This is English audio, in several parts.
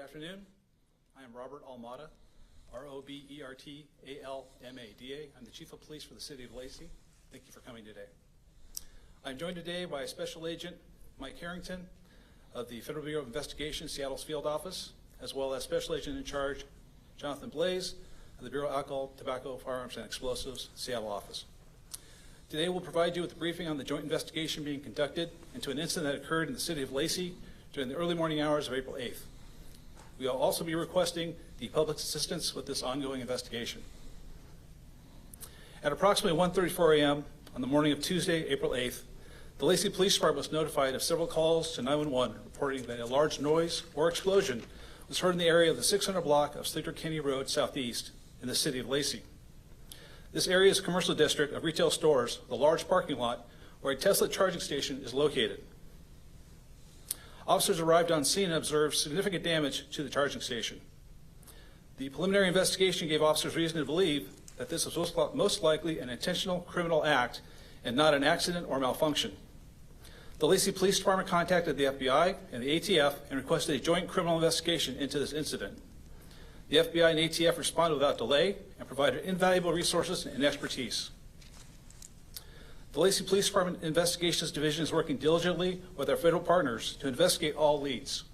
afternoon. I am Robert Almada, R-O-B-E-R-T-A-L-M-A-D-A. I'm the Chief of Police for the City of Lacey. Thank you for coming today. I'm joined today by Special Agent Mike Harrington of the Federal Bureau of Investigation, Seattle's field office, as well as Special Agent in Charge Jonathan Blaze of the Bureau of Alcohol, Tobacco, Firearms, and Explosives, Seattle office. Today we'll provide you with a briefing on the joint investigation being conducted into an incident that occurred in the City of Lacey during the early morning hours of April 8th. We will also be requesting the public's assistance with this ongoing investigation. At approximately 1:34 a.m. on the morning of Tuesday, April 8th, the Lacey Police Department was notified of several calls to 911 reporting that a large noise or explosion was heard in the area of the 600 block of Sleeter Kinney Road Southeast in the City of Lacey. This area is a commercial district of retail stores with a large parking lot where a Tesla charging station is located. Officers arrived on scene and observed significant damage to the charging station. The preliminary investigation gave officers reason to believe that this was most likely an intentional criminal act and not an accident or malfunction. The Lacey Police Department contacted the FBI and the ATF and requested a joint criminal investigation into this incident. The FBI and ATF responded without delay and provided invaluable resources and expertise. The Lacey Police Department Investigations Division is working diligently with our federal partners to investigate all leads.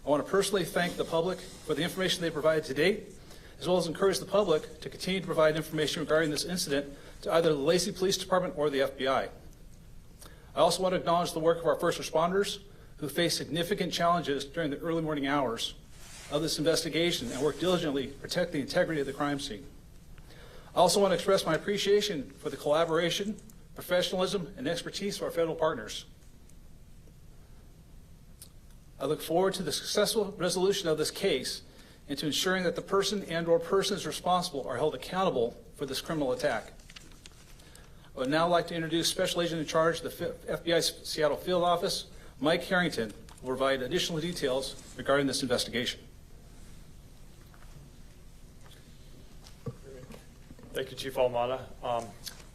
I want to personally thank the public for the information they provided to date, as well as encourage the public to continue to provide information regarding this incident to either the Lacey Police Department or the FBI. I also want to acknowledge the work of our first responders who faced significant challenges during the early morning hours of this investigation and worked diligently to protect the integrity of the crime scene. I also want to express my appreciation for the collaboration, professionalism, and expertise of our federal partners. I look forward to the successful resolution of this case and to ensuring that the person and/or persons responsible are held accountable for this criminal attack. I would now like to introduce Special Agent in Charge of the FBI's Seattle Field Office, Mike Harrington, who will provide additional details regarding this investigation. Thank you, Chief Almada.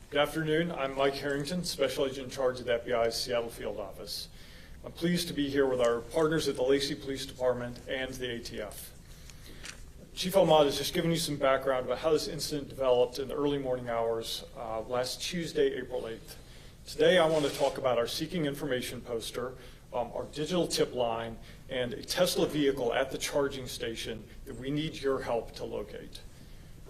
Good afternoon. I'm Mike Harrington, Special Agent in Charge of the FBI's Seattle Field Office. I'm pleased to be here with our partners at the Lacey Police Department and the ATF. Chief Almada has just given you some background about how this incident developed in the early morning hours last Tuesday, April 8th. Today I want to talk about our Seeking Information poster, our digital tip line, and a Tesla vehicle at the charging station that we need your help to locate.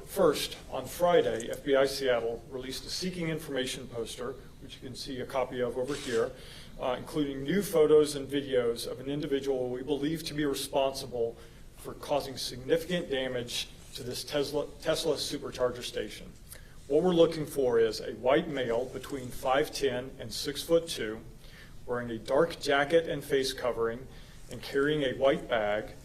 First, on Friday, FBI Seattle released a Seeking Information poster, which you can see a copy of over here, including new photos and videos of an individual we believe to be responsible for causing significant damage to this Tesla supercharger station. What we're looking for is a white male between 5'10" and 6'2", wearing a dark jacket and face covering and carrying a white bag,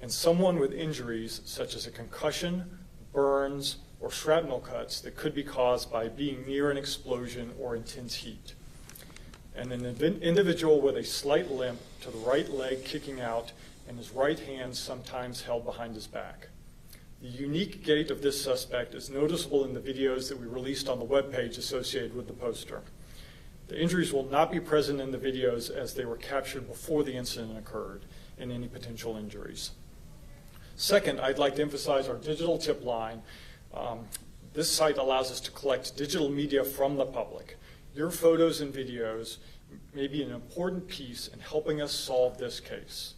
and someone with injuries such as a concussion, burns, or shrapnel cuts that could be caused by being near an explosion or intense heat. And an individual with a slight limp to the right leg kicking out and his right hand sometimes held behind his back. The unique gait of this suspect is noticeable in the videos that we released on the webpage associated with the poster. The injuries will not be present in the videos as they were captured before the incident occurred, and any potential injuries. Second, I'd like to emphasize our digital tip line. This site allows us to collect digital media from the public. Your photos and videos may be an important piece in helping us solve this case.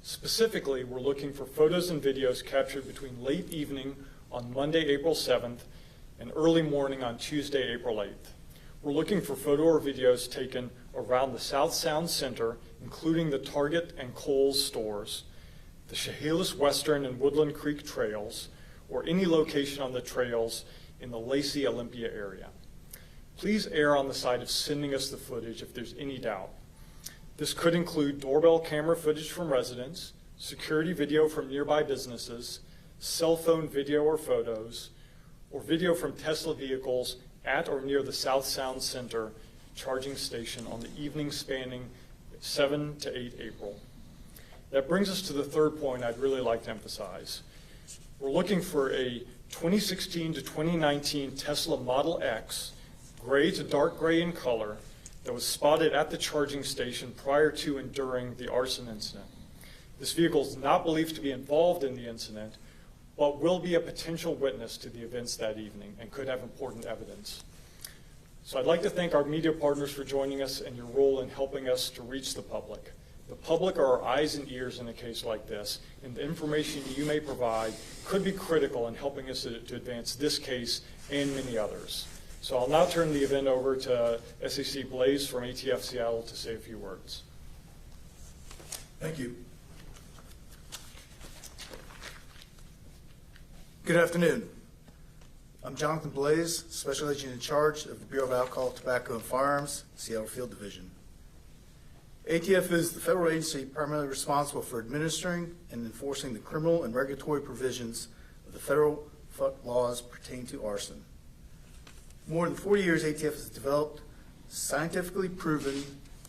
Specifically, we're looking for photos and videos captured between late evening on Monday, April 7th, and early morning on Tuesday, April 8th. We're looking for photo or videos taken around the South Sound Center, including the Target and Kohl's stores, the Chehalis Western and Woodland Creek trails, or any location on the trails in the Lacey Olympia area. Please err on the side of sending us the footage if there's any doubt. This could include doorbell camera footage from residents, security video from nearby businesses, cell phone video or photos, or video from Tesla vehicles at or near the South Sound Center charging station on the evening spanning 7 to 8 April. That brings us to the third point I'd really like to emphasize. We're looking for a 2016 to 2019 Tesla Model X, gray to dark gray in color, that was spotted at the charging station prior to and during the arson incident. This vehicle is not believed to be involved in the incident, but will be a potential witness to the events that evening and could have important evidence. So I'd like to thank our media partners for joining us and your role in helping us to reach the public. The public are our eyes and ears in a case like this, and the information you may provide could be critical in helping us to advance this case and many others. So I'll now turn the event over to SAC Blaze from ATF Seattle to say a few words. Thank you. Good afternoon. I'm Jonathan Blaze, Special Agent in charge of the Bureau of Alcohol, Tobacco, and Firearms, Seattle Field Division. ATF is the federal agency primarily responsible for administering and enforcing the criminal and regulatory provisions of the federal laws pertaining to arson. For more than 40 years, ATF has developed scientifically proven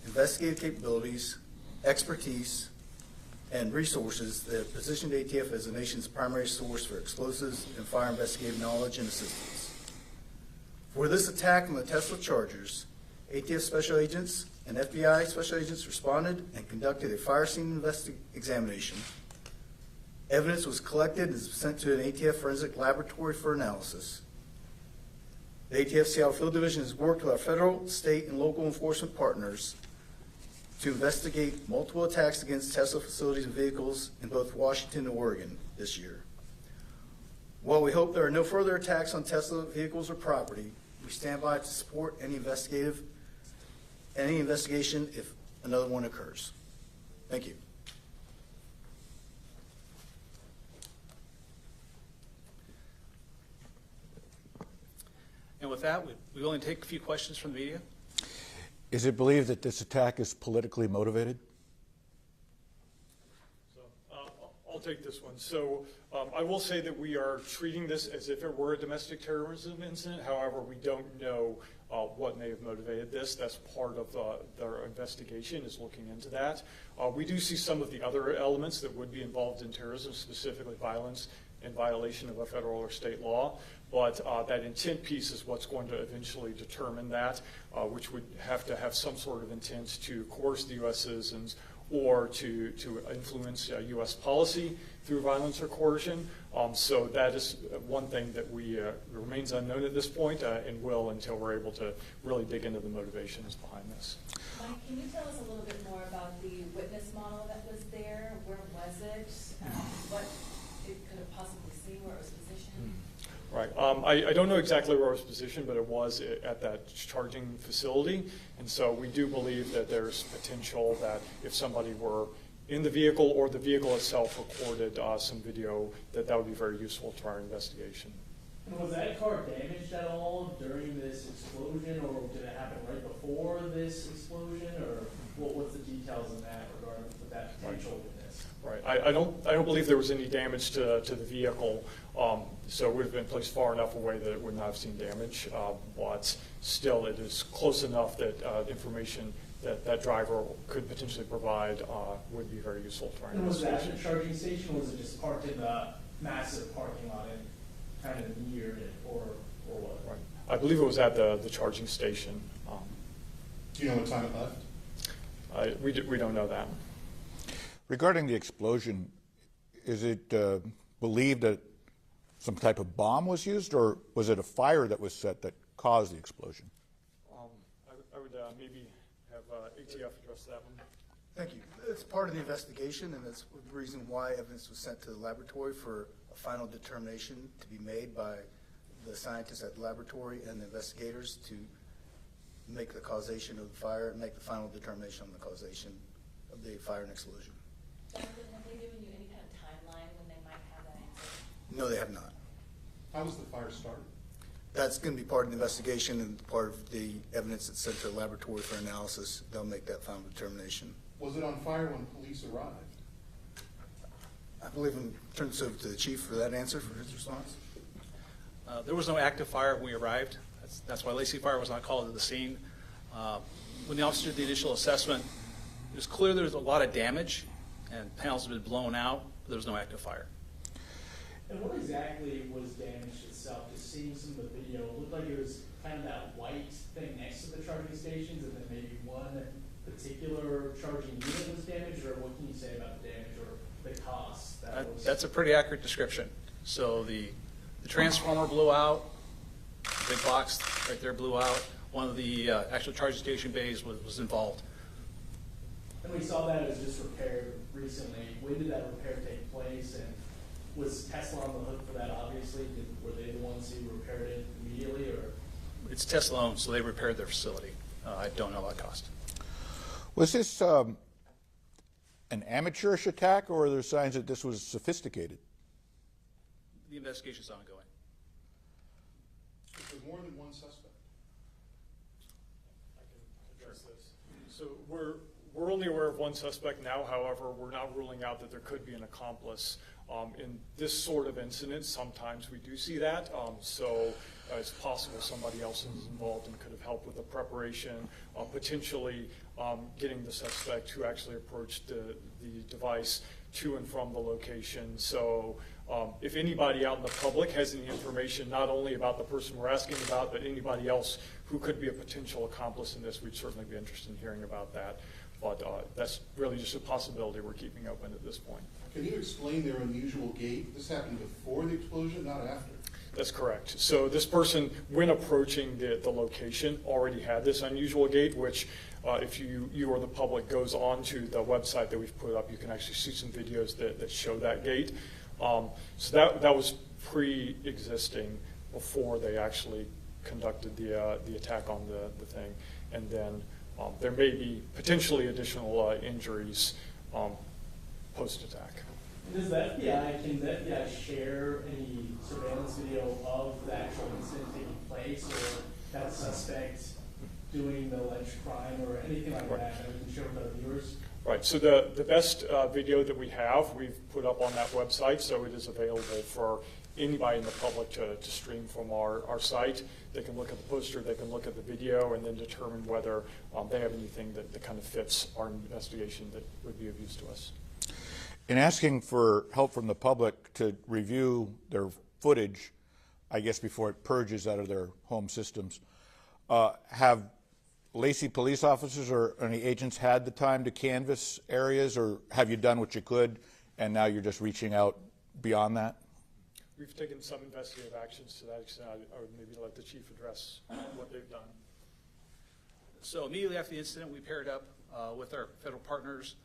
investigative capabilities, expertise, and resources that have positioned ATF as the nation's primary source for explosives and fire investigative knowledge and assistance. For this attack on the Tesla Chargers, ATF special agents and FBI special agents responded and conducted a fire scene examination. Evidence was collected and sent to an ATF forensic laboratory for analysis. The ATF Seattle Field Division has worked with our federal, state, and local enforcement partners to investigate multiple attacks against Tesla facilities and vehicles in both Washington and Oregon this year. While we hope there are no further attacks on Tesla vehicles or property, we stand by to support any investigation if another one occurs. Thank you. And with that, we only take a few questions from the media. Is it believed that this attack is politically motivated? So I'll take this one. So I will say that we are treating this as if it were a domestic terrorism incident. However, we don't know what may have motivated this. That's part of their investigation, is looking into that. We do see some of the other elements that would be involved in terrorism, specifically violence in violation of a federal or state law. But that intent piece is what's going to eventually determine that, which would have to have some sort of intent to coerce the U.S. citizens or to influence U.S. policy through violence or coercion. So that is one thing that remains unknown at this point and will until we're able to really dig into the motivations behind this. Mike, can you tell us a little bit more about the witness model that was there? Where was it? What it could have possibly seen, where it was positioned? Right. I don't know exactly where it was positioned, but it was at that charging facility. And so we do believe that there's potential that if somebody were in the vehicle or the vehicle itself recorded some video, that would be very useful to our investigation. And was that car damaged at all during this explosion, or did it happen right before this explosion, or what's the details in that regarding with that potential witness? Right. I don't believe there was any damage to the vehicle, so it would have been placed far enough away that it would not have seen damage. But still, it is close enough that information that driver could potentially provide would be very useful to our investigation. And was that a charging station, or was it just parked in the massive parking lot and kind of near it, or what? Right. I believe it was at the charging station. Do you know what time it left? We don't know that. Regarding the explosion, is it believed that some type of bomb was used, or was it a fire that was set that caused the explosion? I would maybe have ATF address that one. Thank you. It's part of the investigation, and that's the reason why evidence was sent to the laboratory for a final determination to be made by the scientists at the laboratory and the investigators to make the causation of the fire and make the final determination on the causation of the fire and explosion. Jonathan, have they given you any kind of timeline when they might have that answer? No, they have not. How was the fire started? That's going to be part of the investigation and part of the evidence that's sent to the laboratory for analysis. They'll make that final determination. Was it on fire when police arrived? I believe I'm turning this over to the chief for that answer, for his response. There was no active fire when we arrived. That's why Lacey Fire was not called to the scene. When the officer did the initial assessment, it was clear there was a lot of damage and panels had been blown out, but there was no active fire. And what exactly was damaged itself? Just seeing some of the video, it looked like it was kind of that white thing next to the charging stations, and then maybe one particular charging unit was damaged, or what can you say about the damage or the cost that was? That's a pretty accurate description. So the transformer blew out, the big box right there blew out. One of the actual charging station bays was involved. And we saw that it was just repaired recently. When did that repair take place, and was Tesla on the hook for that, obviously? Were they the ones who repaired it immediately, or? It's Tesla owned, so they repaired their facility. I don't know about cost. Was this an amateurish attack, or are there signs that this was sophisticated? The investigation's ongoing. Is there more than one suspect? I can address this. So we're only aware of one suspect now. However, we're not ruling out that there could be an accomplice. In this sort of incident, sometimes we do see that. So it's possible somebody else is involved and could have helped with the preparation, potentially getting the suspect who actually approached the device to and from the location. So if anybody out in the public has any information, not only about the person we're asking about, but anybody else who could be a potential accomplice in this, we'd certainly be interested in hearing about that. But that's really just a possibility we're keeping open at this point. Can you explain their unusual gait? This happened before the explosion, not after? That's correct. So this person, when approaching the location, already had this unusual gait, which if you or the public goes on to the website that we've put up, you can actually see some videos that show that gait. So that was pre-existing before they actually conducted the attack on the thing. And then there may be potentially additional injuries post-attack. Can the FBI share any surveillance video of the actual incident taking place, or that suspect doing the alleged crime, or anything like that that we can share with our viewers? Right, so the best video that we have, we've put up on that website, so it is available for anybody in the public to stream from our site. They can look at the poster, they can look at the video, and then determine whether they have anything that kind of fits our investigation that would be of use to us. In asking for help from the public to review their footage, I guess before it purges out of their home systems, have Lacey police officers or any agents had the time to canvass areas, or have you done what you could and now you're just reaching out beyond that? We've taken some investigative actions to that extent. I would maybe let the chief address what they've done. So immediately after the incident, we paired up with our federal partners.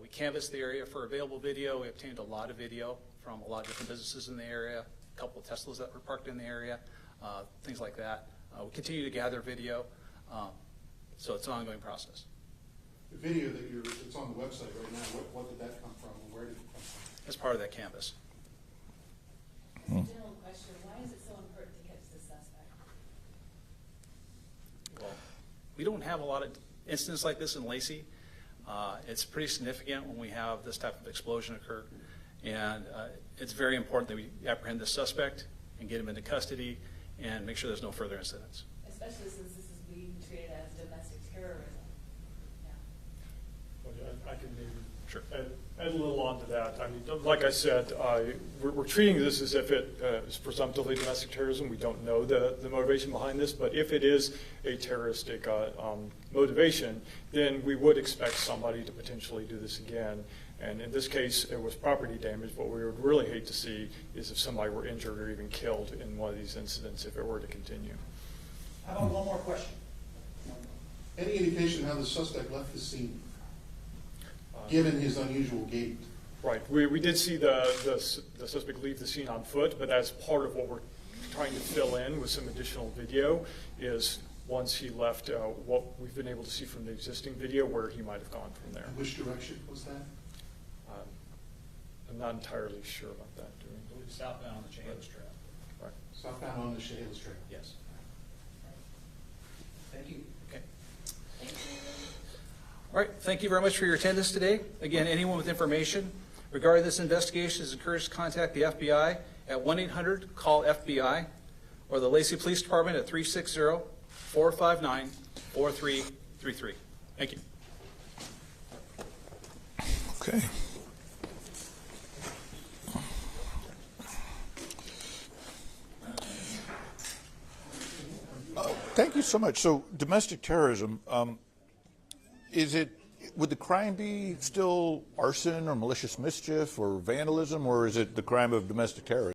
We canvassed the area for available video. We obtained a lot of video from a lot of different businesses in the area, a couple of Teslas that were parked in the area, things like that. We continue to gather video, so it's an ongoing process. The video that's on the website right now, what did that come from, and where did it come from? As part of that canvas. As a general question, why is it so important to catch the suspect? Well, we don't have a lot of incidents like this in Lacey. It's pretty significant when we have this type of explosion occur, and it's very important that we apprehend the suspect and get him into custody and make sure there's no further incidents. Especially since this is being treated as domestic terrorism. Yeah. I can maybe Sure. add a little on to that. I mean, like I said, we're treating this as if it is presumptively domestic terrorism. We don't know the motivation behind this, but if it is a terroristic motivation, then we would expect somebody to potentially do this again. And in this case, it was property damage. What we would really hate to see is if somebody were injured or even killed in one of these incidents if it were to continue. How about one more question? Any indication how the suspect left the scene, given his unusual gait? Right. We did see the suspect leave the scene on foot, but that's part of what we're trying to fill in with some additional video is once he left, what we've been able to see from the existing video, where he might have gone from there. And which direction was that? I'm not entirely sure about that. Southbound on the Chehalis Trail. Right. Southbound on the Chehalis Trail. Yes. Thank you. Okay. Thank you. All right, thank you very much for your attendance today. Again, anyone with information regarding this investigation is encouraged to contact the FBI at 1-800-CALL-FBI or the Lacey Police Department at 360-459-4333. Thank you. Okay. Thank you so much. So domestic terrorism, is it, would the crime be still arson or malicious mischief or vandalism, or is it the crime of domestic terrorism?